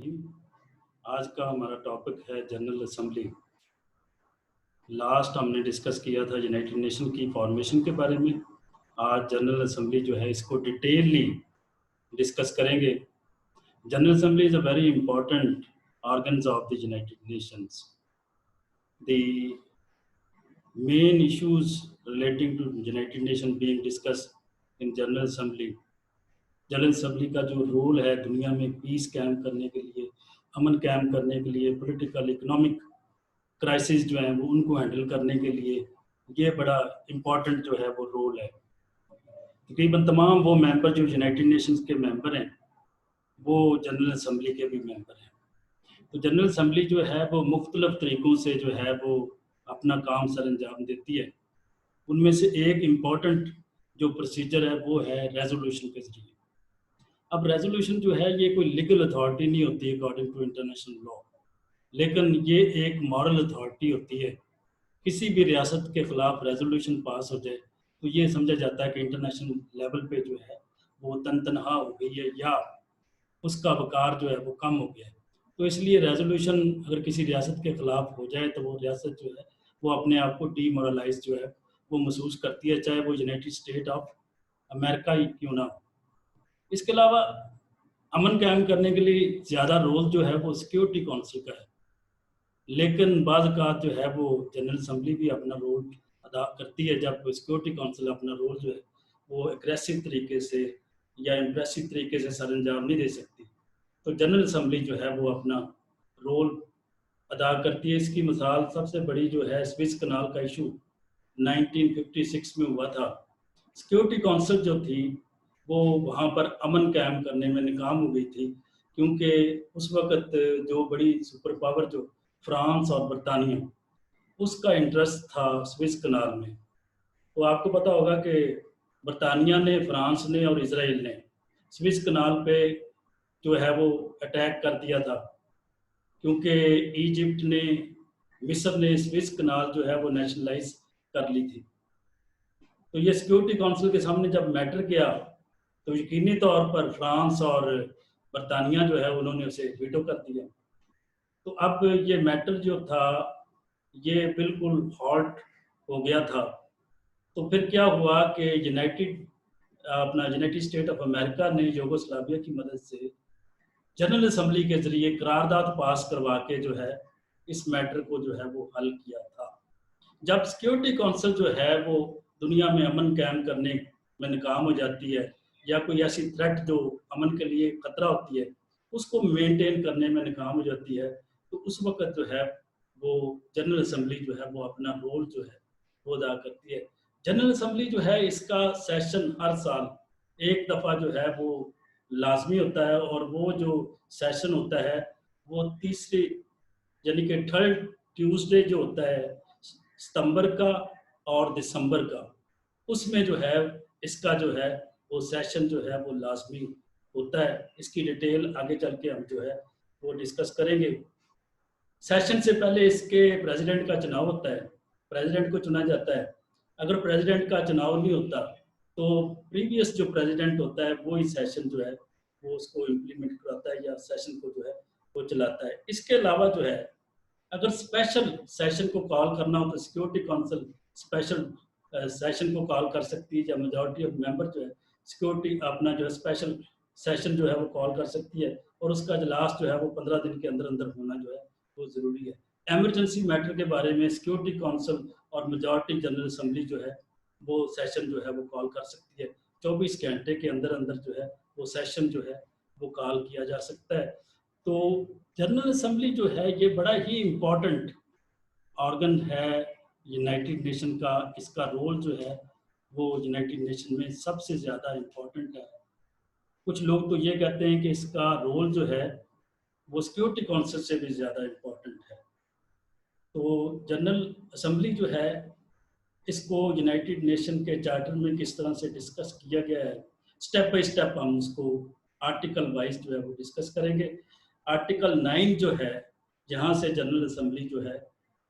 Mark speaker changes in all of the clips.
Speaker 1: आज का हमारा टॉपिक है जनरल असेंबली। लास्ट हमने डिस्कस किया था यूनाइटेड नेशन की फॉर्मेशन के बारे में। आज जनरल असेंबली जो है इसको डिटेलली डिस्कस करेंगे। General assembly is a very important organs of the United Nations. The main issues relating to United Nations being discussed in General Assembly. General assembly का जो रोल है दुनिया में पीस कायम करने के लिए, अमन कायम करने के लिए, पॉलिटिकल इकोनॉमिक क्राइसिस जो है वो उनको हैंडल करने के लिए ये बड़ा इम्पॉर्टेंट जो है वो रोल है। तकरीबन तमाम वो मेंबर जो यूनाइटेड नेशंस के मेंबर हैं वो जनरल असेंबली के भी मेंबर हैं। तो जनरल असेंबली जो है वो मुख्तलिफ तरीक़ों से जो है वो अपना काम सर अंजाम देती है। उनमें से एक इम्पॉर्टेंट जो प्रोसीजर है वो है रेजोल्यूशन के ज़रिए। अब रेजोल्यूशन जो है ये कोई लीगल अथॉरिटी नहीं होती अकॉर्डिंग टू इंटरनेशनल लॉ, लेकिन ये एक मॉरल अथॉरिटी होती है। किसी भी रियासत के ख़िलाफ़ रेजोल्यूशन पास हो जाए तो ये समझा जाता है कि इंटरनेशनल लेवल पे जो है वो तनहा हो गई है या उसका वक़ार जो है वो कम हो गया है। तो इसलिए रेजोल्यूशन अगर किसी रियासत के ख़िलाफ़ हो जाए तो वो रियासत जो है वो अपने आप को डीमोरलाइज़ जो है वो महसूस करती है, चाहे वो यूनाइटेड स्टेट ऑफ अमेरिका ही क्यों ना हो। इसके अलावा अमन कायम करने के लिए ज़्यादा रोल जो है वो सिक्योरिटी काउंसिल का है, लेकिन बाज़ औक़ात जो है वो जनरल असेंबली भी अपना रोल अदा करती है जब सिक्योरिटी काउंसिल अपना रोल जो है वो एग्रेसिव तरीके से या इम्प्रेसिव तरीके से सर अंजाम नहीं दे सकती। तो जनरल असेंबली जो है वो अपना रोल अदा करती है। इसकी मिसाल सबसे बड़ी जो है स्विस कनाल का इशू 1956 में हुआ था। सिक्योरिटी काउंसिल जो थी वो वहाँ पर अमन कायम करने में नाकाम हो गई थी, क्योंकि उस वक़्त जो बड़ी सुपर पावर जो फ्रांस और बरतानिया, उसका इंटरेस्ट था स्विस कनाल में। तो आपको पता होगा कि बरतानिया ने, फ्रांस ने और इज़राइल ने स्विस कनाल पे जो है वो अटैक कर दिया था, क्योंकि इजिप्ट ने, मिस्र ने स्विस कनाल जो है वो नेशनलाइज़ कर ली थी। तो ये सिक्योरिटी काउंसिल के सामने जब मैटर गया तो यकीनी तौर पर फ्रांस और बरतानिया जो है उन्होंने उसे वीटो कर दिया। तो अब ये मैटर जो था ये बिल्कुल हॉल्ट हो गया था। तो फिर क्या हुआ कि यूनाइटेड स्टेट ऑफ अमेरिका ने यूगोस्लाविया की मदद से जनरल असेंबली के ज़रिए करारदाद पास करवा के जो है इस मैटर को जो है वो हल किया था। जब सिक्योरिटी काउंसिल जो है वो दुनिया में अमन कायम करने में नाकाम हो जाती है या कोई ऐसी थ्रेट जो अमन के लिए खतरा होती है उसको मेंटेन करने में नाकाम हो जाती है, तो उस वक़्त जो है वो जनरल असेंबली जो है वो अपना रोल जो है वो अदा करती है। जनरल असेंबली जो है इसका सेशन हर साल एक दफ़ा जो है वो लाज़मी होता है, और वो जो सेशन होता है वो तीसरी यानी कि थर्ड ट्यूसडे जो होता है सितंबर का और दिसंबर का, उसमें जो है इसका जो है वो सेशन जो है वो लाज़मी होता है। इसकी डिटेल आगे चल के हम जो है वो डिस्कस करेंगे। सेशन से पहले इसके प्रेसिडेंट का चुनाव होता है, प्रेसिडेंट को चुना जाता है। अगर प्रेसिडेंट का चुनाव नहीं होता तो प्रीवियस जो प्रेसिडेंट होता है वो ही सेशन जो है वो उसको इम्प्लीमेंट कराता है या सेशन को जो है वो चलाता है। इसके अलावा जो है अगर स्पेशल सेशन को कॉल करना हो तो सिक्योरिटी काउंसिल स्पेशल सेशन को कॉल कर सकती है, या मेजॉरिटी ऑफ मेंबर जो है सिक्योरिटी अपना जो है स्पेशल सेशन जो है वो कॉल कर सकती है, और उसका इजलास जो है वो 15 दिन के अंदर अंदर होना जो है वो ज़रूरी है। एमरजेंसी मैटर के बारे में सिक्योरिटी काउंसिल और मेजॉरिटी जनरल असेंबली जो है वो सेशन जो है वो कॉल कर सकती है। 24 घंटे के अंदर अंदर जो है वो सेशन जो है वो कॉल किया जा सकता है। तो जनरल असेंबली जो है ये बड़ा ही इम्पोर्टेंट ऑर्गन है यूनाइटेड नेशन का। इसका रोल जो है वो यूनाइटेड नेशन में सबसे ज़्यादा इम्पोर्टेंट है। कुछ लोग तो ये कहते हैं कि इसका रोल जो है वो सिक्योरिटी काउंसिल से भी ज़्यादा इम्पोर्टेंट है। तो जनरल असेंबली जो है इसको यूनाइटेड नेशन के चार्टर में किस तरह से डिस्कस किया गया है, स्टेप बाय स्टेप हम उसको आर्टिकल वाइज जो है वो डिस्कस करेंगे। आर्टिकल 9 जो है, जहाँ से जनरल असेंबली जो है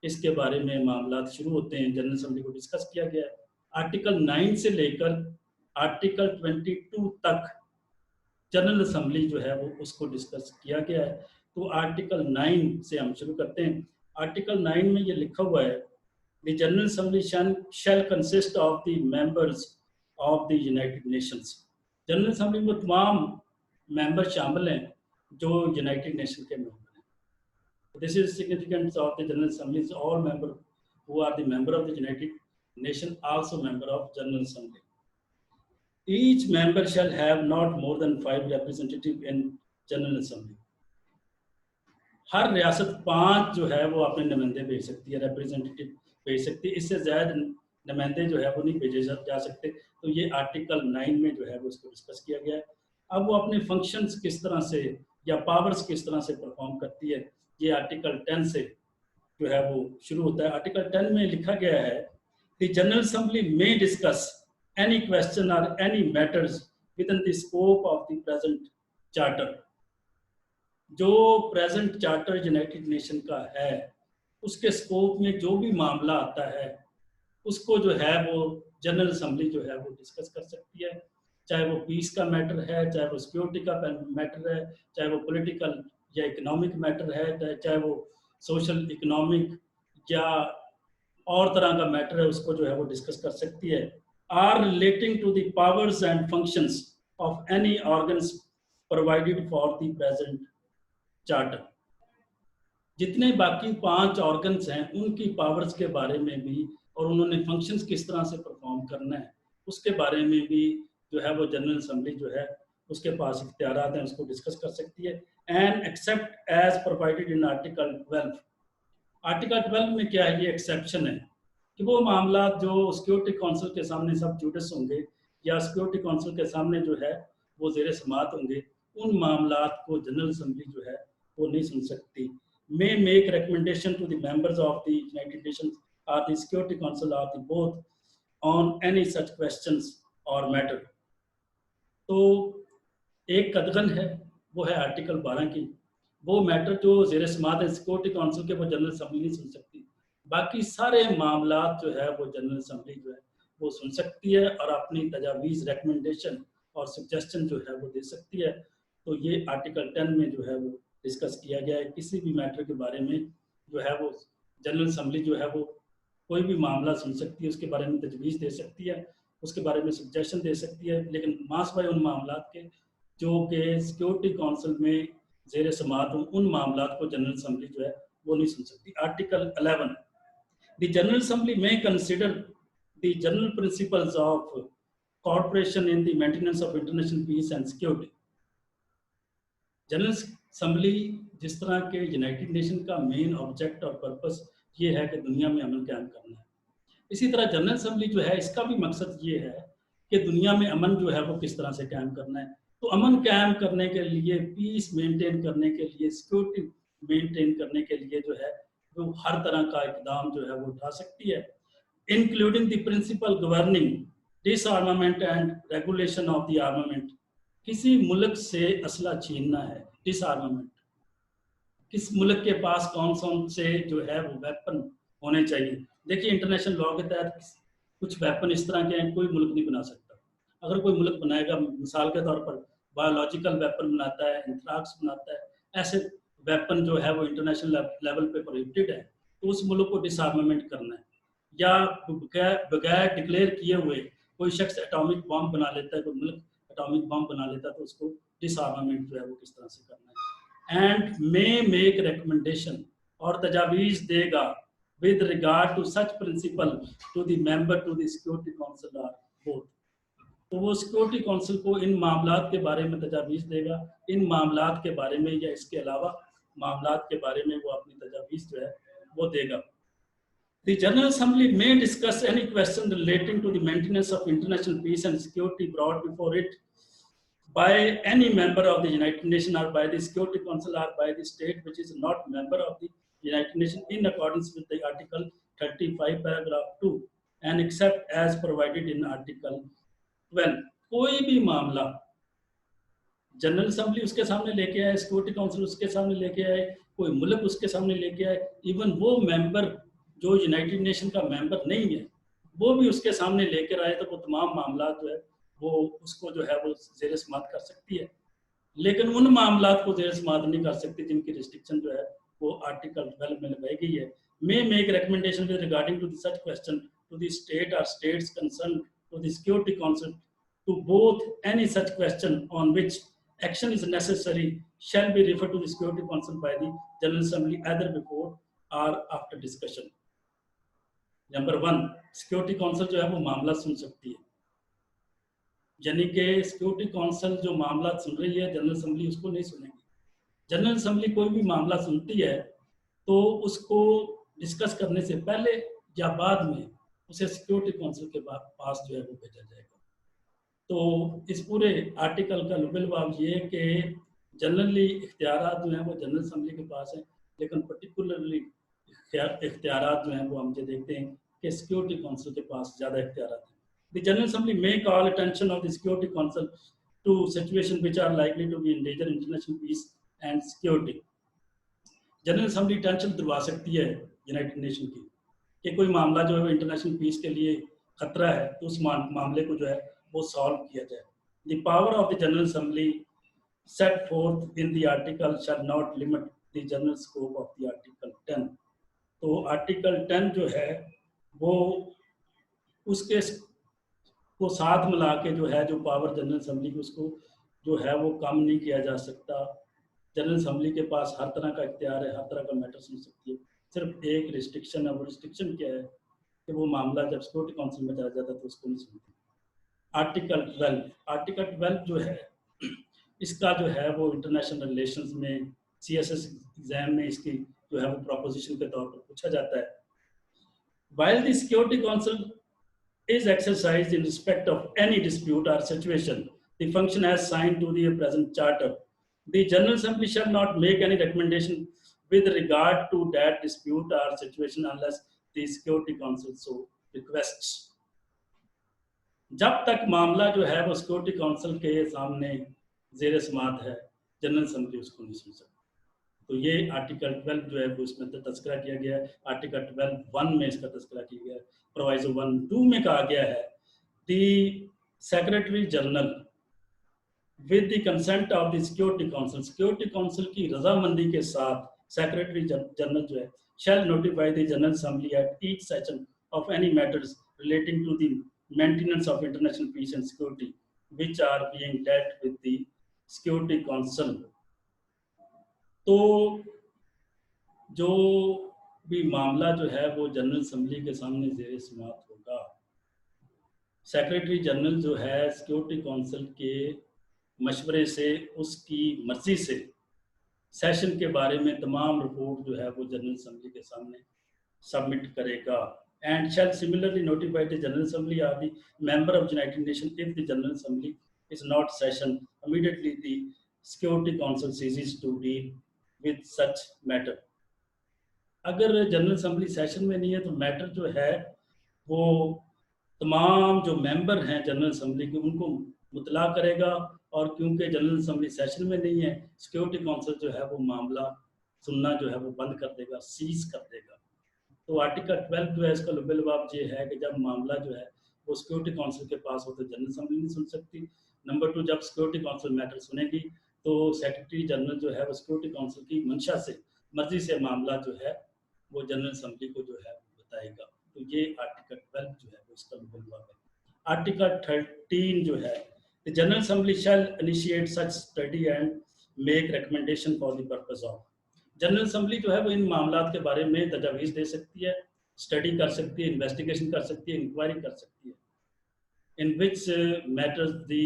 Speaker 1: इसके बारे में मामलात शुरू होते हैं, जनरल असेंबली को डिस्कस किया गया है। आर्टिकल 9 से लेकर आर्टिकल 22 तक जनरल असेंबली जो है वो उसको डिस्कस किया गया है। तो आर्टिकल 9 से हम शुरू करते हैं। आर्टिकल 9 में ये लिखा हुआ है, the General Assembly shell consist of the members of the United Nations. General Assembly में तमाम मेंबर शामिल हैं जो यूनाइटेड नेशन के मेंबर हैं। This is significance of the General assembly, all member who are the member of the United Nation also member of General Assembly. Each member shall have not more than 5 representatives in General Assembly. हर रियासत 5 जो है वो अपने नुमाइंदे भेज सकती है, representative भेज सकती है, इससे ज़्यादा नुमाइंदे जो है वो नहीं भेजे जा सकते। तो ये आर्टिकल 9 में जो है वो इसको डिस्कस किया गया है। अब वो अपने फंक्शंस किस तरह से या पावर्स किस तरह से परफॉर्म करती है, ये आर्टिकल 10 से जो है वो शुरू होता है। आर्टिकल 10 में लिखा गया है, द जनरल असेंबली में डिस्कस एनी क्वेश्चन और any matters with in the scope of the present charter. जो प्रेजेंट चार्टर यूनाइटेड नेशन का है उसके स्कोप में जो भी मामला आता है उसको जो है वो जनरल असेंबली जो है वो डिस्कस कर सकती है, चाहे वो पीस का मैटर है, चाहे वो सिक्योरिटी का मैटर है, चाहे वो पॉलिटिकल या इकोनॉमिक मैटर है, चाहे वो सोशल इकोनॉमिक या और तरह का मैटर है, उसको जो है वो डिस्कस कर सकती है। Are relating to the powers and functions of any organs provided for the present charter. जितने बाकी 5 ऑर्गन्स हैं उनकी पावर्स के बारे में भी और उन्होंने फंक्शंस किस तरह से परफॉर्म करना है उसके बारे में भी जो है वो जनरल असेंबली जो है उसके पास इख्तियारात हैं, उसको डिस्कस कर सकती है। And except as provided in article 12। Article 12 में क्या है, ये एक्सेप्शन है कि वो मामला जो सिक्योरिटी काउंसिल के सामने सब जुडिस होंगे या सिक्योरिटी काउंसिल के सामने जो है वो ज़ेर समाअत होंगे, उन मामलात को जनरल असेंबली जो है वो नहीं सुन सकती। May make recommendation to the members of the United Nations or the Security Council of the both on any such questions or matter. तो एक कदगन है वो है आर्टिकल 12 की, वो मैटर जो ज़ेर समाअत है सिक्योरिटी काउंसिल के वो जनरल असेंबली नहीं सुन सकती। बाकी सारे मामला जो है वो जनरल असेंबली जो है वो सुन सकती है और अपनी तजावीज़, रिकमेंडेशन और सजेशन जो है वो दे सकती है। तो ये आर्टिकल 10 में जो है वो डिस्कस किया गया है। किसी भी मैटर के बारे में जो है वो जनरल असेंबली जो है वो कोई भी मामला सुन सकती है, उसके बारे में तजवीज़ दे सकती है, उसके बारे में सजेशन दे सकती है, लेकिन मासवाए उन मामला के जो कि सिक्योरिटी काउंसिल में ज़ेर समाअत हों उन मामला को जनरल असेंबली जो है वो नहीं सुन सकती। आर्टिकल 11, द जनरल असेंबली में consider the general principles of cooperation in the maintenance of international peace and security। General assembly जिस तरह के यूनाइटेड नेशन का मेन ऑब्जेक्ट और पर्पस ये है कि दुनिया में अमन कायम करना है, इसी तरह जनरल असेंबली जो है इसका भी मकसद ये है कि दुनिया में अमन जो है वो किस तरह से कायम करना है। तो अमन कायम करने के लिए, पीस मेंटेन करने के लिए, सिक्योरिटी मेंटेन करने के लिए जो है वो हर तरह का इकदाम जो है वो उठा सकती है, including the principle governing disarmament and regulation of the armament. किसी मुल्क से असला छीनना है, डिसआर्मामेंट, किस मुल्क के पास कौन कौन से जो है वो वेपन होने चाहिए। देखिए इंटरनेशनल लॉ के तहत कुछ वेपन इस तरह के हैं कोई मुल्क नहीं बना सकता। अगर कोई मुल्क बनाएगा, मिसाल के तौर पर बायोलॉजिकल वेपन बनाता है, एंथ्राक्स बनाता है, ऐसे वेपन जो है वो इंटरनेशनल लेवल पे प्रोहिबिटेड है, तो उस मुल्क को डिसआर्मामेंट करना है। या बगैर डिक्लेयर किए हुए कोई शख्स एटॉमिक बम बना लेता है, कोई मुल्क एटॉमिक बम बना लेता है, तो उसको डिसआर्मामेंट जो है वो किस तरह से करना है। एंड मे मेक रिकमेंडेशन, और तजावीज़ देगा with regard to such principle to the member to the Security Council और बोथ। तो वो सिक्योरिटी काउंसिल को इन मामलात के बारे में तजावीज़ देगा, इन मामलात के बारे में या इसके अलावा मामलात के बारे में वो अपनी तजावीज़ जो है वो देगा। The General Assembly may discuss any question relating to the maintenance of international peace and security brought before it by any member of the United Nations or by the Security Council or by the state which is not member of the United Nations in accordance with the Article 35 paragraph 2 and except as provided in Article 12। कोई भी मामला general assembly उसके सामने लेके आए, security council उसके सामने लेके आए, कोई मुल्क उसके सामने लेके आए, इवन वो मेंबर जो यूनाइटेड नेशन का मेंबर नहीं है वो भी उसके सामने लेकर आए, तो वो तमाम मामला जो है वो उसको जो है वो ज़ेर समाअत कर सकती है। लेकिन उन मामलात को जेर समाअत नहीं कर सकती जिनकी रिस्ट्रिक्शन जो है वो आर्टिकल 12 में लगाई गई है। May make recommendation with regarding to such question to the state or states concern to the Security Council to both any such question on which action is necessary shall be referred to the Security Council by the General Assembly either before or after discussion. Number 1, security council जो है वो मामला सुन सकती है, यानी कि security council जो मामला सुन रही है जनरल असेंबली उसको नहीं सुनेगी। जनरल असेंबली कोई भी मामला सुनती है तो उसको डिस्कस करने से पहले या बाद में उसे सिक्योरिटी काउंसिल के पास जो है वो भेजा जाएगा। तो इस पूरे आर्टिकल का लुबलबाब ये है कि जनरली इख्तियारात जो हैं वो जनरल असेंबली के पास हैं, लेकिन पर्टिकुलरली इख्तियारात जो हैं वो हम ये देखते हैं कि सिक्योरिटी काउंसिल के पास ज़्यादा इख्तियारात हैं। The General Assembly may call attention of the Security Council to situation which are likely to be endanger international peace and security. General Assembly tension दिलवा सकती है यूनाइटेड नेशन की कि कोई मामला जो है इंटरनेशनल पीस के लिए खतरा है, तो उस मामले को जो है वो सॉल्व किया जाए। The power of the General assembly set fourth in the article shall not limit the general scope of the article 10। तो आर्टिकल 10 जो है वो उसके को साथ मिला के जो है जो पावर जनरल असेंबली की उसको जो है वो कम नहीं किया जा सकता। जनरल असेंबली के पास हर तरह का इख्तियार है, हर तरह का मैटर सुन सकती है। सिर्फ एक रिस्ट्रिक्शन है, वो रिस्ट्रिक्शन क्या है कि वो मामला जब सिक्योरिटी काउंसिल में चला जाता है तो उसको नहीं सुनती। आर्टिकल 12 जो है इसका जो है वो इंटरनेशनल रिलेशंस में CSS एग्जाम में इसकी जो है वो प्रोपोजिशन के तौर पर पूछा जाता है। While the Security Council is exercised in respect of any dispute or situation, the function as signed to the present charter, the General Assembly shall not make any recommendation with regard to that dispute or situation unless the Security Council so requests. जब तक मामला जो है वो security council के सामने जेर समाअत है, जनरल असेंबली उसको नहीं सुन सकती। तो ये आर्टिकल 12 जो है वो इसमें तस्करा किया गया है। आर्टिकल 12(1) में इसका तस्करा किया गया है। प्रोवाइजो 1(2) में कहा गया है the Secretary General with the consent of the Security Council, Security Council की रजामंदी के साथ सेक्रेटरी जनरल जो है shall notify the General Assembly at each session of any matters relating to the maintenance of international peace and security which are being dealt with the Security Council. तो जो भी मामला जो है वो जनरल असेंबली के सामने जेर समाअत होगा, सेक्रेटरी जनरल जो है सिक्योरिटी काउंसिल के मशवरे से, उसकी मर्जी से सेशन के बारे में तमाम रिपोर्ट जो है वो जनरल असेंबली के सामने सबमिट करेगा। And shall similarly notify the General Assembly or the member of the United Nations if the General Assembly is not session. Immediately the Security Council ceases to deal with such matter. अगर general assembly session में नहीं है तो matter जो है वो तमाम जो मेंबर हैं जनरल असेंबली के उनको मुतला करेगा, और क्योंकि जनरल असेंबली सेशन में नहीं है, सिक्योरिटी काउंसिल जो है वो मामला सुनना जो है वो बंद कर देगा, सीज कर देगा। तो आर्टिकल 12 जो है इसका लुबलबाब ये है कि जब मामला जो है वो सिक्योरिटी काउंसिल के पास हो तो जनरल असेंबली नहीं सुन सकती। नंबर 2, जब सिक्योरिटी काउंसिल मैटर सुनेगी तो सेक्रेटरी जनरल जो है वो सिक्योरिटी काउंसिल की मंशा से, मर्जी से मामला जो है वो जनरल असेंबली को जो है बताएगा। तो ये आर्टिकल 12 जो है वो इसका लुबलबाब है। आर्टिकल 13 जो है, the General Assembly shall initiate such study and make recommendation for the purpose of. General Assembly जो है वो इन मामलात के बारे में तजावीज़ दे सकती है, स्टडी कर सकती है, इन्वेस्टिगेशन कर सकती है, इंक्वायरी कर सकती है। In which matters the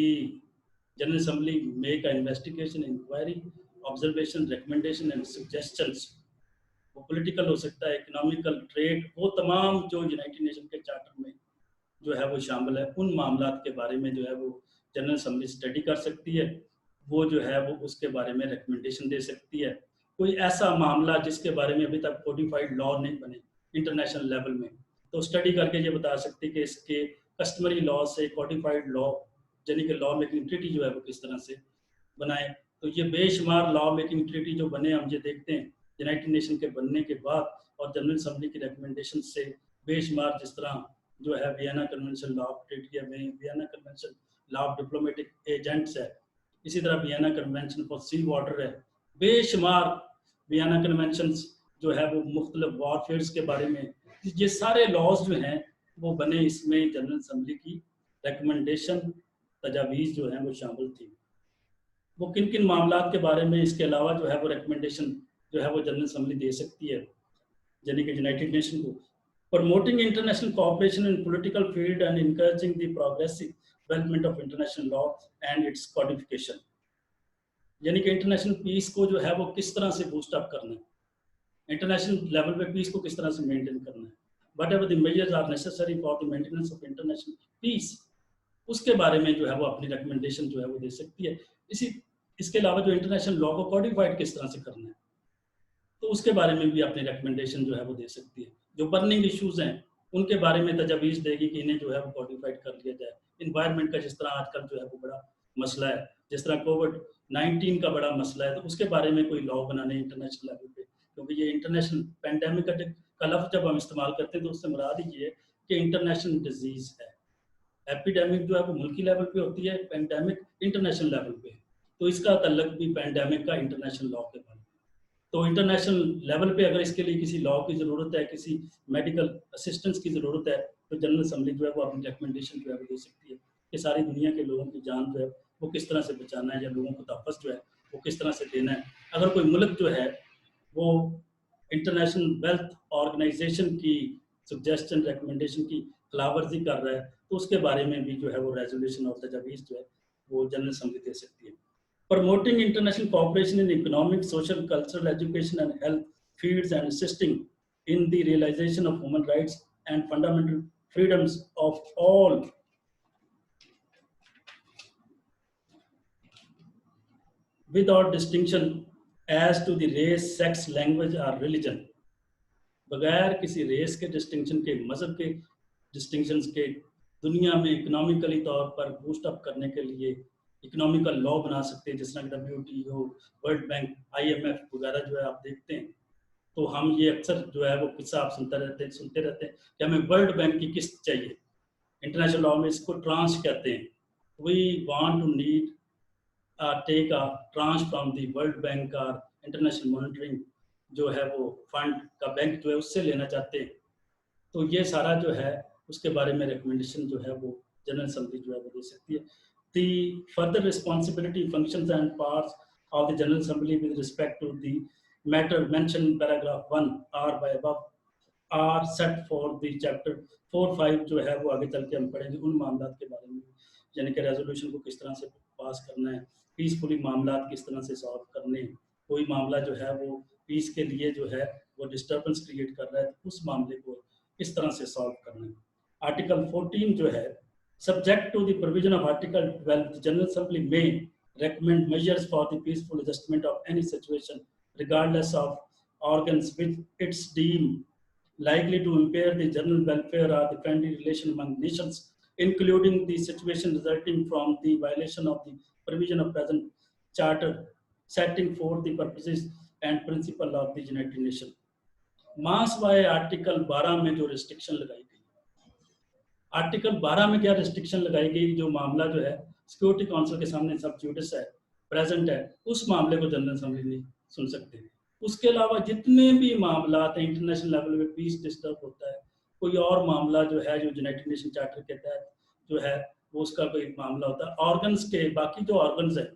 Speaker 1: General Assembly make a investigation, inquiry, observation, recommendation and suggestions. वो पॉलिटिकल हो सकता है, इकोनॉमिकल, ट्रेड, वो तमाम जो यूनाइटेड नेशन के चार्टर में जो है वो शामिल है, उन मामलात के बारे में जो है वो जनरल असेंबली स्टडी कर सकती है। वो जो है वो उसके बारे में रिकमेंडेशन दे सकती है। कोई ऐसा मामला जिसके बारे में अभी तक कोडिफाइड लॉ नहीं बने इंटरनेशनल लेवल में, तो स्टडी करके ये बता सकती है कि इसके कस्टमरी लॉ से कोडिफाइड लॉ, यानी कि लॉ मेकिंग ट्रीटी जो है वो किस तरह से बनाए। तो ये बेशुमार लॉ मेकिंग ट्रीटी जो बने हम ये देखते हैं यूनाइटेड नेशन के बनने के बाद, और जनरल असेंबली की रिकमेंडेशन से बेशुमार, जिस तरह जो है Vienna Convention law of treaty है, Vienna Convention law of diplomatic agents है, इसी तरह Vienna Convention for sea water है, बेशुमार वियना कन्वेंशन जो है वो मुख्तलिफ वॉरफेयर्स के बारे में, ये सारे लॉज जो हैं वो बने, इसमें जनरल असम्बली की रिकमेंडेशन तजावीज़ जो हैं वो शामिल थी। वो किन किन मामलात के बारे में इसके अलावा जो है वो रिकमेंडेशन जो है वो जनरल असम्बली दे सकती है, यानी कि यूनाइटेड नेशन को, promoting international cooperation in political field and encouraging the progressive development of international law and its codification, यानी कि इंटरनेशनल पीस को जो है वो किस तरह से बूस्ट अप करना है, इंटरनेशनल लेवल पे पीस को किस तरह से मेंटेन करना है, whatever the measures are necessary for the maintenance of international peace, उसके बारे में जो है वो अपनी रिकमेंडेशन जो है वो दे सकती है। इसके अलावा जो इंटरनेशनल लॉ को कॉडिफाइड किस तरह से करना है, तो उसके बारे में भी अपनी रिकमेंडेशन जो है वो दे सकती है। जो बर्निंग इश्यूज हैं उनके बारे में तजवीज़ देगी कि इन्हें जो है वो कॉडिफाइड कर लिया जाए। इन्वायरमेंट का जिस तरह आजकल जो है वो बड़ा मसला है, जिस तरह कोविड-19 का बड़ा मसला है, तो उसके बारे में कोई लॉ बनाने इंटरनेशनल लेवल पे, क्योंकि ये इंटरनेशनल पैंडेमिक का लफ्ज़ जब हम इस्तेमाल करते हैं तो उससे मुराद ये है कि इंटरनेशनल डिजीज़ है। एपिडेमिक जो है वो मुल्की लेवल पे होती है, पैंडेमिक इंटरनेशनल लेवल पे, तो इसका तल्लुक भी पैंडेमिक का इंटरनेशनल लॉ के बारे में। तो इंटरनेशनल लेवल पे अगर इसके लिए किसी लॉ की ज़रूरत है, किसी मेडिकल असिस्टेंस की ज़रूरत है, तो जनरल असम्बली जो है वो अपनी रिकमेंडेशन जो है वो दे सकती है कि सारी दुनिया के लोगों की जान जो है वो किस तरह से बचाना है, या लोगों को तहफ़्फ़ुज़ जो है वो किस तरह से देना है। अगर कोई मुल्क जो है वो इंटरनेशनल वेल्थ ऑर्गेनाइजेशन की सजेशन रिकमेंडेशन की खिलाफवर्जी कर रहा है, तो उसके बारे में भी जो है वो रेजोल्यूशन और तजावीज़ जो है वो जनरल असम्बली दे सकती है। Promoting international cooperation in economic, social, cultural, education and health fields and assisting in the realization of human rights and fundamental freedoms of all without distinction as to the race, sex, language or religion, बगैर किसी race के distinction के, मजहब के distinctions के, दुनिया में economically तौर पर बूस्ट अप करने के लिए इकोनॉमिकल लॉ बना सकते हैं, जिस तरह WTO, वर्ल्ड बैंक, IMF वगैरह जो है आप देखते हैं। तो हम ये अक्सर जो है वो किस्सा आप सुनते रहते हैं कि हमें वर्ल्ड बैंक की किस्त चाहिए, इंटरनेशनल लॉ में इसको ट्रांस कहते हैं। We want to need take a trance from the World Bank और इंटरनेशनल मॉनिटरिंग जो है वो फंड का बैंक जो है उससे लेना चाहते हैं। तो ये सारा जो है उसके बारे में रिकमेंडेशन जो है वो जनरल असम्बली जो है वो दे सकती है। The further responsibility, functions and parts of the General Assembly with respect to the matter mentioned in paragraph 1 are by above are set for the chapter 4-5 जो है वो आगे चल के हम पढ़ेंगे उन मामलात के बारे में, यानी कि रेजोल्यूशन को किस तरह से पास करना है, पीसफुली मामलात किस तरह से सॉल्व करने, कोई मामला जो है वो पीस के लिए जो है वो डिस्टर्बेंस क्रिएट कर रहा है, तो उस मामले को किस तरह से सॉल्व करना है। आर्टिकल 14 जो है, subject to the provision of Article 12, the General Assembly may recommend measures for the peaceful adjustment of any situation, regardless of organs which it's deemed likely to impair the general welfare or the friendly relation among nations, including the situation resulting from the violation of the provision of present charter, setting forth the purposes and principle of the United Nations. Mass Y article 12 में जो restriction लगाई गई, article 12 में क्या restriction लगाई गई, जो मामला जो है सिक्योरिटी काउंसिल के सामने सब जुडिस है, प्रेजेंट है, उस मामले को जनरल असम्बली नहीं सुन सकते। उसके अलावा जितने भी मामला इंटरनेशनल लेवल पे पीस डिस्टर्ब होता है, कोई और मामला जो है जो यूनाइटेड नेशन चार्टर के तहत जो है वो उसका कोई मामला होता है, ऑर्गन्स के बाकी जो ऑर्गन्स है,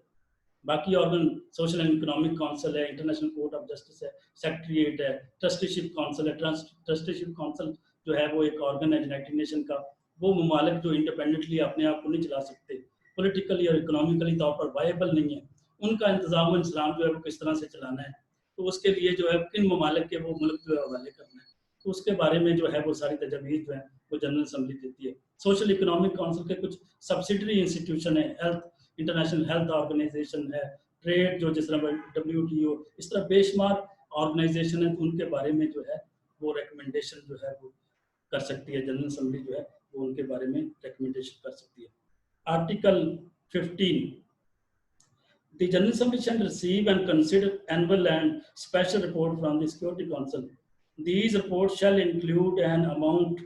Speaker 1: बाकी organ social and economic council है, इंटरनेशनल कोर्ट ऑफ जस्टिस है, सेक्रेटरीट है, ट्रस्टीशिप काउंसिल है, ट्रस्टीशिप काउंसिल जो है वो एक ऑर्गन है यूनाइटेड नेशन का, वो ममालिक जो इंडिपेंडेंटली अपने आप को नहीं चला सकते, पॉलिटिकली और इकोनॉमिकली तौर पर वायबल नहीं है, उनका इंतजाम इस्लाम जो है वो किस तरह से चलाना है, तो उसके लिए जो है किन ममालिक के वो मुल्क जो है हवाले करना है, तो उसके बारे में जो है वो सारी तजवीज़ जो है वो जनरल असम्बली देती है। सोशल इकोनॉमिक काउंसिल के कुछ सब्सिडरी इंस्टीट्यूशन है, हेल्थ इंटरनेशनल हेल्थ ऑर्गेनाइजेशन है, ट्रेड जो जिस तरह WTO, इस तरह बेशुमार ऑर्गेनाइजेशन है, उनके बारे में जो है वो रिकमेंडेशन जो है वो कर सकती है जनरल असम्बली जो है वो उनके बारे में रिकमेंडेशन कर सकती है। Article 15, the General Assembly shall receive and consider annual and special report from the Security Council. These reports shall include an amount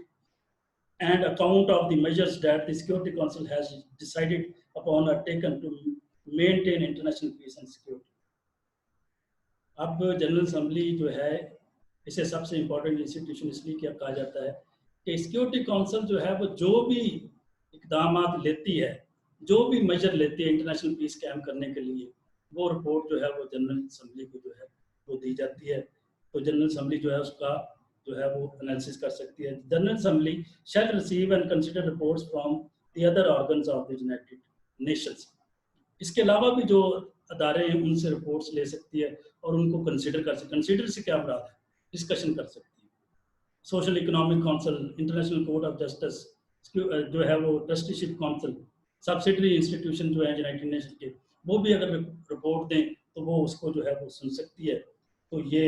Speaker 1: and account of the measures that the Security Council has decided upon or taken to maintain international peace and security. अब General Assembly जो है इसे सबसे important institution इसलिए क्या कहा जाता है कि सिक्योरिटी काउंसिल जो है वो जो भी इकदाम लेती है, जो भी मेजर लेती है इंटरनेशनल पीस कायम करने के लिए, वो रिपोर्ट जो है वो जनरल असम्बली को जो है वो दी जाती है। तो जनरल असम्बली जो है उसका जो है वो एनालिसिस कर सकती है। General Assembly shall receive and consider reports from the other organs of the United Nations. इसके अलावा भी जो अदारे हैं उनसे रिपोर्ट्स ले सकती है और उनको कंसिडर कर सकती है। कंसिडर से क्या मुराद है? डिस्कशन कर सकती है। Social Economic council, international court of justice जो है वो ट्रस्टीशिप काउंसिल, सब्सिडरी इंस्टीट्यूशन जो है यूनाइटेड नेशन के, वो भी अगर रिपोर्ट दें तो वो उसको जो है वो सुन सकती है। तो ये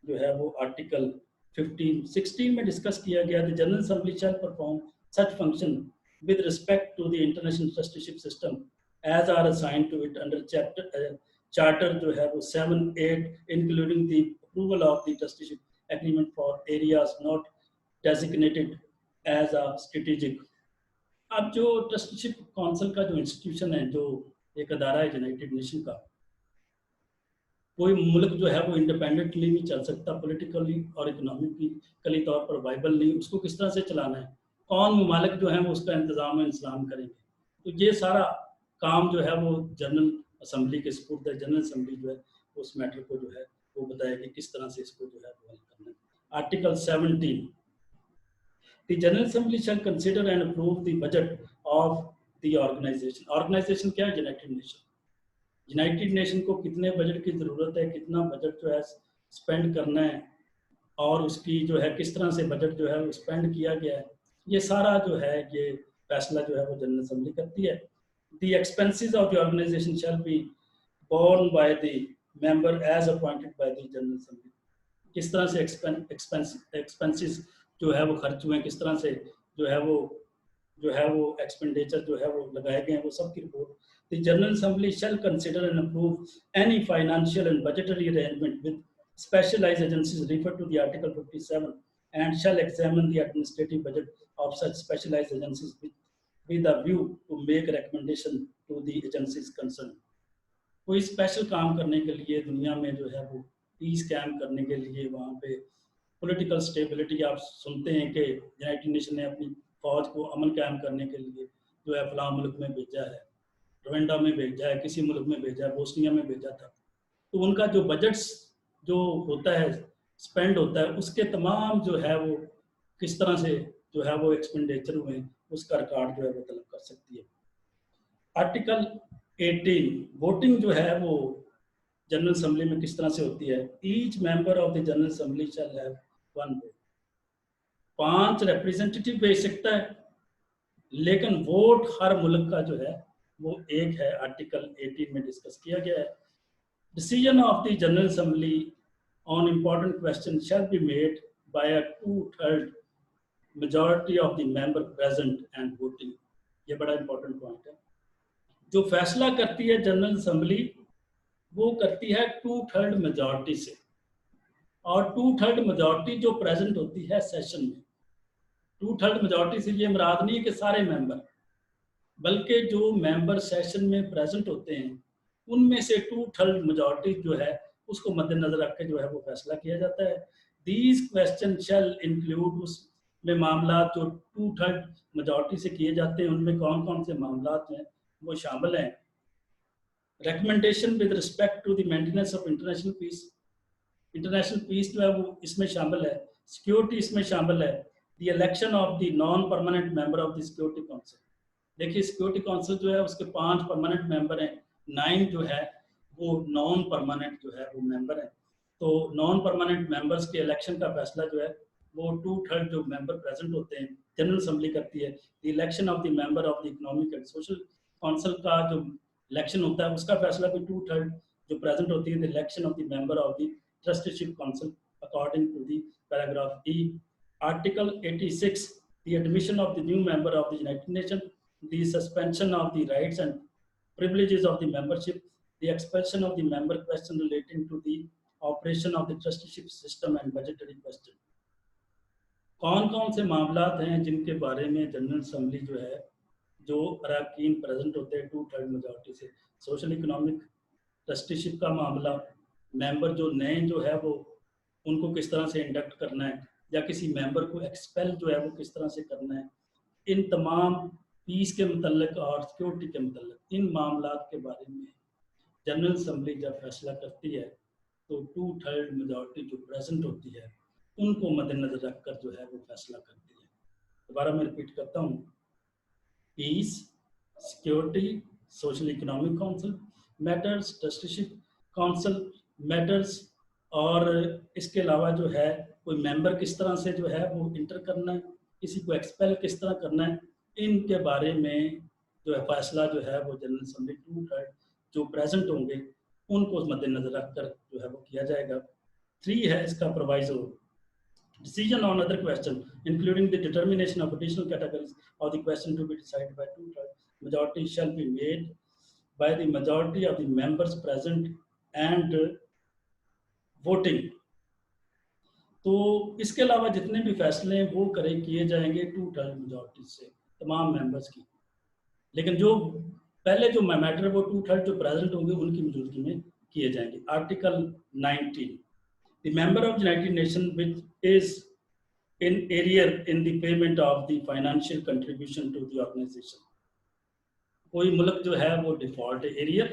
Speaker 1: जो है वो आर्टिकल 15-16 में डिस्कस किया गया। The General Assembly shall perform such function with respect to the international trusteeship system as are assigned to it under charter जो है वो 7-8 including the approval of the trusteeship agreement for areas not designated as a strategic। अब जो trusteeship council का जो institution है, जो एक अदारा है यूनाइटेड नेशन का, कोई मुल्क जो है वो इंडिपेंडेंटली नहीं चल सकता, पॉलिटिकली और इकोनॉमिकली तौर पर वाइबल नहीं। उसको किस तरह से चलाना है, कौन ममालिक जो है वो उसका इंतजाम इंतजाम करेंगे, तो ये सारा काम जो है वो जनरल असम्बली के सपुर्द है। जनरल असम्बली जो है उस मैटर को जो है वो बताएगी किस तरह से इसको जो है वो हल करना है। Article 17, the General Assembly shall consider and approve the budget of the organisation. Organisation क्या है? United nation. यूनाइटेड नेशन को कितने बजट की ज़रूरत है, कितना बजट जो है स्पेंड करना है, और उसकी जो है किस तरह से बजट जो है वो स्पेंड किया गया है, ये सारा जो है ये फैसला जो है वो जनरल असम्बली करती है। The expenses of the organisation shall be borne by the member as appointed by the General Assembly. किस तरह से एक्सपेंसेस जो है वो खर्च हुए, किस तरह से जो है वो एक्सपेंडिचर जो है वो लगाए गए हैं, वो सब की report. The General Assembly shall consider and approve any financial and budgetary arrangement with specialized agencies referred to the Article 57 and shall examine the administrative budget of such specialized agencies with a view to make recommendation to the agencies concerned। कोई special काम करने के लिए दुनिया में जो है वो पीस कायम करने के लिए, वहाँ पे पॉलिटिकल स्टेबिलिटी, आप सुनते हैं कि यूनाइटेड नेशन ने अपनी फौज को अमन कायम करने के लिए जो है फलां मुल्क में भेजा है, रवांडा में भेजा है, किसी मुल्क में भेजा है, बोस्निया में भेजा था। तो उनका जो बजट्स जो होता है, स्पेंड होता है, उसके तमाम जो है वो किस तरह से जो है वो एक्सपेंडिचर हुए, उसका रिकॉर्ड जो है वो तलब कर सकती है। आर्टिकल 18, वोटिंग जो है वो जनरल असम्बली में किस तरह से होती है। Each member of the General Assembly shall have 1 vote. 5 representative भेज सकता है, लेकिन वोट हर मुल्क का जो है वो एक है। आर्टिकल 18 में डिस्कस किया गया है। Decision of the General assembly on important question shall be made by a 2/3 majority of the member present and voting. ये बड़ा इंपॉर्टेंट पॉइंट है। जो फैसला करती है जनरल असम्बली वो करती है 2/3 मेजॉरिटी से, और 2/3 मेजॉरिटी जो प्रेजेंट होती है सेशन में। 2/3 मेजॉरिटी से ये मुराद नहीं है कि सारे मेंबर, बल्कि जो मेंबर सेशन में प्रेजेंट होते हैं उनमें से 2/3 मेजॉरिटी जो है उसको मद्देनजर रख के जो है वो फैसला किया जाता है। दीज क्वेश्चन शैल इंक्लूड, उसमें मामला जो 2/3 मेजॉरिटी से किए जाते हैं उनमें कौन कौन से मामला हैं वो शामिल हैं। Recommendation with respect to the maintenance of international peace. International peace जो है वो इसमें शामिल है। सिक्योरिटी इसमें शामिल है। The election of the non permanent member of the Security council. देखिए सिक्योरिटी काउंसिल जो है उसके 5 परमानेंट मेंबर हैं, 9 जो है वो नॉन परमानेंट जो है वो मेंबर हैं। तो नॉन परमानेंट मेंबर्स के इलेक्शन का फैसला जो है वो 2/3 जो मेंबर प्रेजेंट होते हैं जनरल असम्बली करती है। The election of the member of the economic and social council का जो इलेक्शन होता है उसका फैसला भी 2/3 जो प्रेजेंट होती है। The election of the member of the Trusteeship Council according to the paragraph E. Article 86, the admission of the new member of the United Nation, the suspension of the rights and privileges of the membership, the expulsion of the member question relating to the operation of the trusteeship system and budgetary question। कौन कौन से मामलात हैं जिनके बारे में general Assembly जो है जो अरकान प्रेजेंट होते हैं 2/3 मेजॉरिटी से, सोशल इकोनॉमिक ट्रस्टीशिप का मामला, मेंबर जो नए जो है वो उनको किस तरह से इंडक्ट करना है, या किसी मेंबर को एक्सपेल जो है वो किस तरह से करना है, इन तमाम पीस के मतलब और सिक्योरिटी के मतलब इन मामलात के बारे में जनरल असम्बली जब फैसला करती है तो 2/3 मेजॉरिटी जो प्रेजेंट होती है उनको मद्देनजर रखकर जो है वो फैसला करती है। दोबारा मैं रिपीट करता हूँ, peace, security, Social Economic Council matters, Trusteeship Council matters, और इसके अलावा जो है कोई मेंबर किस तरह से जो है वो इंटर करना है, किसी को एक्सपेल किस तरह करना है, इनके बारे में जो है फैसला जो है वो जनरल असम्बली 2/3 जो प्रेजेंट होंगे उनको मद्देनजर रखकर जो है वो किया जाएगा। 3 है इसका proviso, decision on other question including the determination of additional categories or the question to be decided by 2/3 majority shall be made by the majority of the members present and voting। तो इसके अलावा जितने भी फैसले हैं वो किए जाएंगे 2/3 मेजॉरिटी से तमाम मेंबर्स की, लेकिन जो पहले जो मैटर वो 2/3 जो प्रेजेंट होंगे उनकी मौजूदगी में किए जाएंगे। Article 19, the member of the United Nations which is in arrear in the payment of the financial contribution to the organization। कोई मुल्क जो है वो डिफॉल्ट एरियर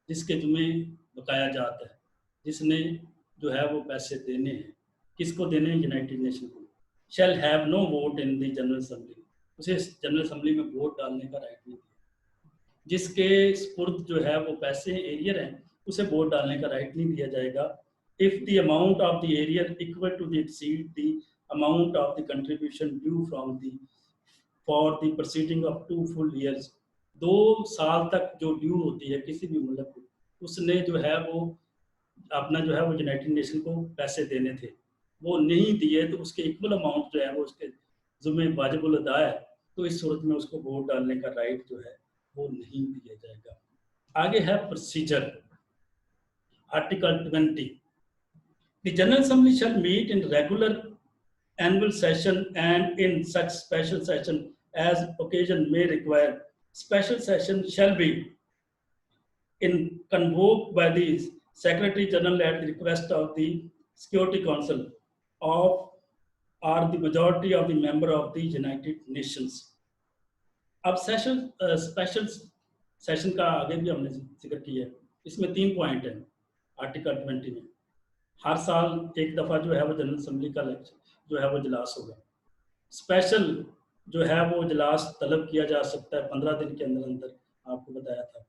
Speaker 1: जिसके जुम्मे बकाया जाता है, जिसने जो है वो पैसे देने हैं, किसको देने हैं, यूनाइटेड नेशन को, shall have no vote in the General Assembly, उसे जनरल असम्बली में वोट डालने का राइट नहीं दिया। जिसके स्पुर्द जो है वो पैसे एरियर हैं उसे वोट डालने का राइट नहीं दिया जाएगा। If the amount of the arrear equal to the exceed the amount of the contribution due from the for the proceeding of 2 full years, 2 साल तक जो ड्यू होती है किसी भी मुल्क को, उसने जो है वो अपना जो है वो यूनाइटेड नेशन को पैसे देने थे, वो नहीं दिए तो उसके इक्वल अमाउंट जो है वो उसके जुम्मे वाजिबुल अदा है, तो इस सूरत में उसको वोट डालने का राइट जो है वो नहीं दिया जाएगा। आगे है procedure, article 20, the General Assembly shall meet in regular annual session and in such special session as occasion may require, special session shall be convoked by the Secretary General at the request of the Security Council of or the majority of the member of the United Nations। अब special session का आगे भी हमने जिक्र किया है, इसमें 3 point हैं आर्टिकल 20 में। हर साल एक दफ़ा जो है वो जनरल असम्बली का जो है वो इजलास होगा। स्पेशल जो है वो इजलास तलब किया जा सकता है 15 दिन के अंदर अंदर, आपको बताया था।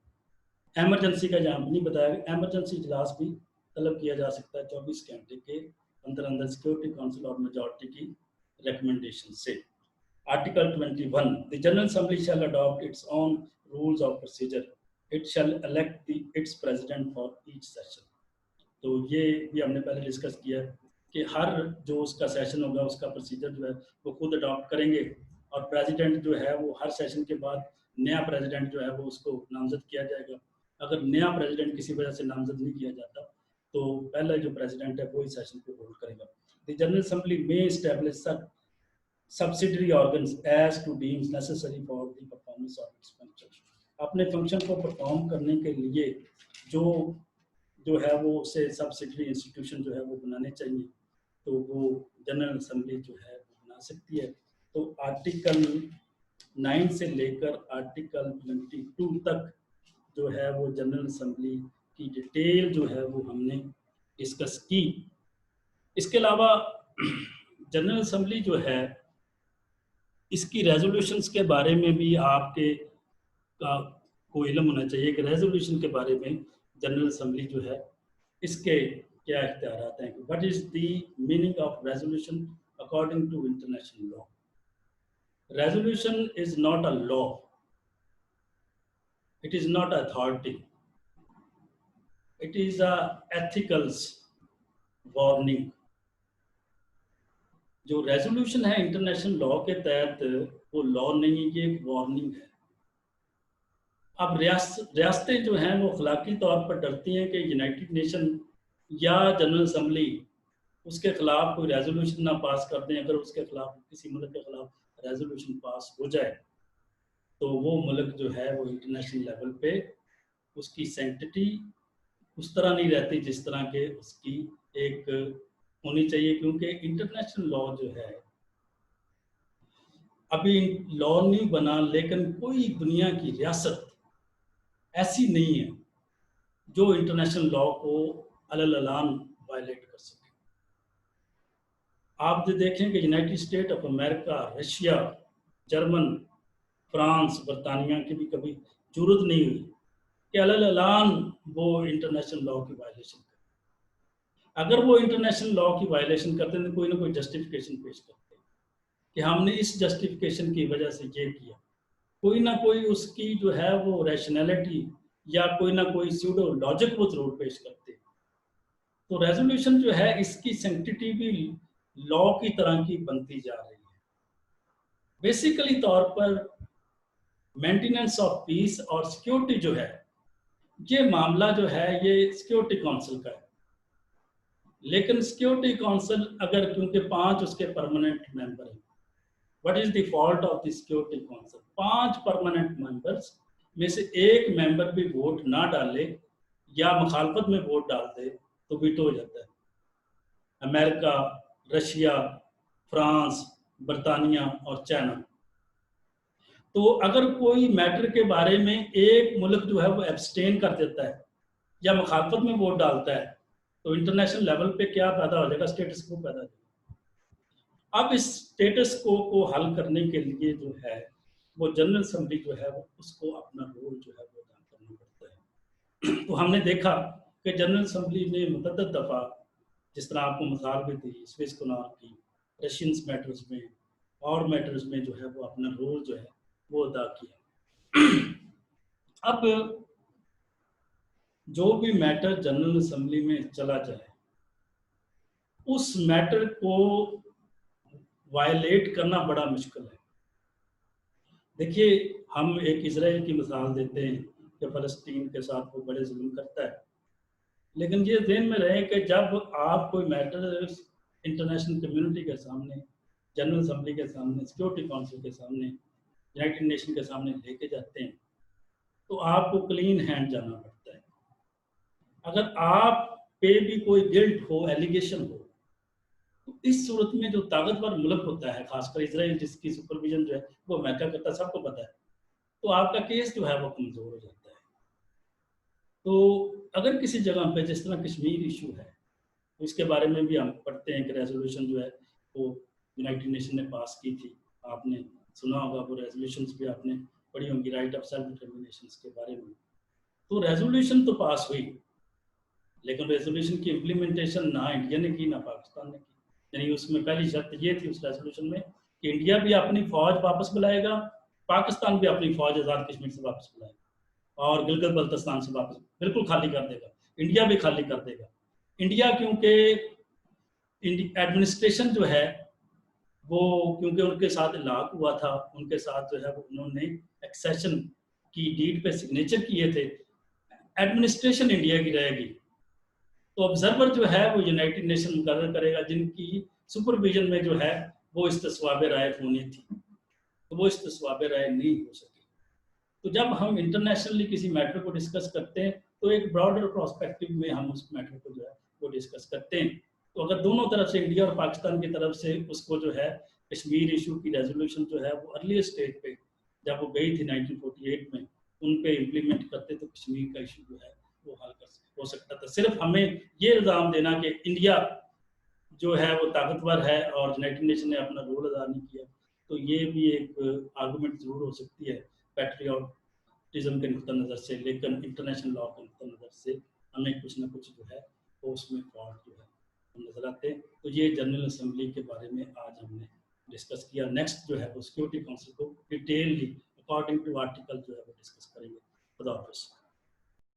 Speaker 1: एमरजेंसी का यहाँ नहीं बताया, एमरजेंसी इजलास भी तलब किया जा सकता है 24 घंटे के अंदर अंदर सिक्योरिटी काउंसिल और मेजॉरिटी की रिकमेंडेशन से। Article 21, the General Assembly shall adopt its own rules of procedure, it shall elect its president for each session. तो ये भी हमने पहले डिस्कस किया कि हर जो उसका सेशन होगा उसका प्रोसीजर जो है वो खुद अडॉप्ट करेंगे, और प्रेसिडेंट जो है वो हर सेशन के बाद नया प्रेसिडेंट जो है वो उसको नामजद किया जाएगा। अगर नया प्रेसिडेंट किसी वजह से नामजद नहीं किया जाता तो पहला जो प्रेसिडेंट है वो इस सेशन को होल्ड करेगा। The General Assembly may establish subsidiary organs as to deems necessary for the performance of its function. अपने फंक्शन को परफॉर्म करने के लिए जो है वो उसे सब्सिडरी इंस्टीट्यूशन जो है वो बनाने चाहिए, तो वो जनरल असेंबली जो है वो बना सकती है। तो आर्टिकल 9 से लेकर आर्टिकल 22 तक जो है वो जनरल असेंबली की डिटेल जो है वो हमने डिस्कस की। इसके अलावा जनरल असेंबली जो है इसकी रेजोल्यूशंस के बारे में भी आपके को इल्म होना चाहिए कि रेजोल्यूशन के बारे में जनरल असेंबली जो है इसके क्या इख्तियारात हैं। What is the meaning of resolution according to international law? Resolution is not a law, it is not authority, it is a ethics warning। जो रेजोल्यूशन है इंटरनेशनल लॉ के तहत वो लॉ नहीं, ये एक वार्निंग है। अब रियासतें जो हैं वो अखलाकी तौर पर डरती हैं कि यूनाइटेड नेशन या जनरल असेंबली उसके खिलाफ कोई रेजोल्यूशन ना पास कर दें। अगर उसके खिलाफ किसी मुल्क के खिलाफ रेजोल्यूशन पास हो जाए तो वो मुल्क जो है वो इंटरनेशनल लेवल पे उसकी सेंटिटी उस तरह नहीं रहती जिस तरह के उसकी एक होनी चाहिए, क्योंकि इंटरनेशनल लॉ जो है अभी लॉ नहीं बना, लेकिन कोई दुनिया की रियासत ऐसी नहीं है जो इंटरनेशनल लॉ को अलग वायलेट कर सके। आप जो देखें कि United state of America, Russia, German, France, बरतानिया की भी कभी जरूरत नहीं हुई कि अलग वो इंटरनेशनल लॉ की वायलेशन करें। अगर वो इंटरनेशनल लॉ की वायलेशन करते हैं तो कोई ना कोई जस्टिफिकेशन पेश करते हैं कि हमने इस जस्टिफिकेशन की वजह से ये किया, कोई ना कोई उसकी जो है वो रैशनैलिटी या कोई ना कोई स्यूडो लॉजिक वो जरूर पेश करते हैं। तो रेजोल्यूशन जो है इसकी सेंटिटी भी लॉ की तरह की बनती जा रही है। बेसिकली तौर पर मेंटेनेंस ऑफ पीस और सिक्योरिटी जो है, ये मामला जो है ये सिक्योरिटी काउंसिल का है। लेकिन सिक्योरिटी काउंसिल अगर, क्योंकि 5 उसके परमानेंट मेंबर हैं, what is the fault of the Security council? 5 permanent members में से एक मेंबर भी वोट ना डाले या मुखालफत में वोट डाल दे तो वीटो हो जाता है। अमेरिका, रशिया, फ्रांस, बरतानिया और चाइना। तो अगर कोई मैटर के बारे में एक मुल्क जो है वो एब्सटेन कर देता है या मुखालफत में वोट डालता है तो इंटरनेशनल लेवल पे क्या पैदा हो जाएगा? स्टेटस को पैदा हो जाएगा। अब इस स्टेटस को हल करने के लिए जो है वो जनरल असेंबली जो है वो उसको अपना रोल जो है वो अदा करना पड़ता है। तो हमने देखा कि जनरल असेंबली ने मुतअद्दिद दफ़ा, जिस तरह आपको मिसाल भी दी स्विस कनाल की, रशियंस मैटर्स में और मैटर्स में जो है वो अपना रोल जो है वो अदा किया। अब जो भी मैटर जनरल असेंबली में चला जाए उस मैटर को वायलेट करना बड़ा मुश्किल है। देखिए, हम एक इजराइल की मिसाल देते हैं कि फ़लस्तीन के साथ वो बड़े जुल्म करता है, लेकिन ये ध्यान में रहे कि जब आप कोई मैटर इंटरनेशनल कम्युनिटी के सामने, जनरल असेंबली के सामने, सिक्योरिटी काउंसिल के सामने, यूनाइटेड नेशन के सामने लेके जाते हैं तो आपको क्लीन हैंड जाना पड़ता है। अगर आप पे भी कोई गिल्ट हो, एलिगेशन हो, तो इस सूरत में जो ताकतवर मुल्क होता है, खासकर इजराइल जिसकी सुपरविजन जो है वो अमेरिका करता है, सबको पता है, तो आपका केस जो है वो कमजोर हो जाता है। तो अगर किसी जगह पे जिस तरह कश्मीर इशू है तो इसके बारे में भी हम पढ़ते हैं कि रेजोल्यूशन जो है वो यूनाइटेड नेशन ने पास की थी। आपने सुना होगा वो रेजोल्यूशंस भी आपने पढ़ी होंगी, राइट ऑफ सेल्फ डिटर्मिनेशन के बारे में। तो रेजोल्यूशन तो पास हुई, लेकिन रेजोल्यूशन की इम्प्लीमेंटेशन ना इंडिया ने की ना पाकिस्तान ने की। यानी उसमें पहली शर्त ये थी उस रेजोल्यूशन में कि इंडिया भी अपनी फौज वापस बुलाएगा, पाकिस्तान भी अपनी फौज आज़ाद कश्मीर से वापस बुलाएगा और गिलगित बल्तिस्तान से वापस बिल्कुल खाली कर देगा, इंडिया भी खाली कर देगा। इंडिया क्योंकि एडमिनिस्ट्रेशन जो है वो, क्योंकि उनके साथ लाक हुआ था, उनके साथ जो है वो उन्होंने एक्सेशन की डीड पे सिग्नेचर किए थे, एडमिनिस्ट्रेशन इंडिया की रहेगी। तो ऑब्जर्वर जो है वो यूनाइटेड नेशन मुकर्रर करेगा जिनकी सुपरविजन में जो है वो इस्तिस्वाब राय होनी थी, तो वो इस्तिस्वाब राय नहीं हो सकी। तो जब हम इंटरनेशनली किसी मैटर को डिस्कस करते हैं तो एक ब्रॉडर प्रोस्पेक्टिव में हम उस मैटर को जो है वो डिस्कस करते हैं। तो अगर दोनों तरफ से, इंडिया और पाकिस्तान की तरफ से, उसको जो है कश्मीर इशू की रेजोल्यूशन जो है वो अर्ली स्टेज पे जब वो गई थी 1948 में, उन पे इम्प्लीमेंट करते तो कश्मीर का इशू जो है वो हल हो सकता था। सिर्फ हमें ये इल्ज़ाम देना कि इंडिया जो है वो ताकतवर है और यूनाइटेड नेशन ने अपना रोल अदा नहीं किया, तो ये भी एक आर्गूमेंट जरूर हो सकती है पैट्रियोटिज्म के नुक्ता नज़र से, लेकिन इंटरनेशनल लॉ के नुक्ता नज़र से हमें कुछ ना कुछ जो है वो उसमें फॉल्ट जो है नजर आते हैं। तो ये जनरल असेंबली के बारे में आज हमने डिस्कस किया। नेक्स्ट जो है वो सिक्योरिटी काउंसिल को डिटेलली अकॉर्डिंग टू आर्टिकल जो है वो डिस्कस करेंगे। खुदा हाफिज़।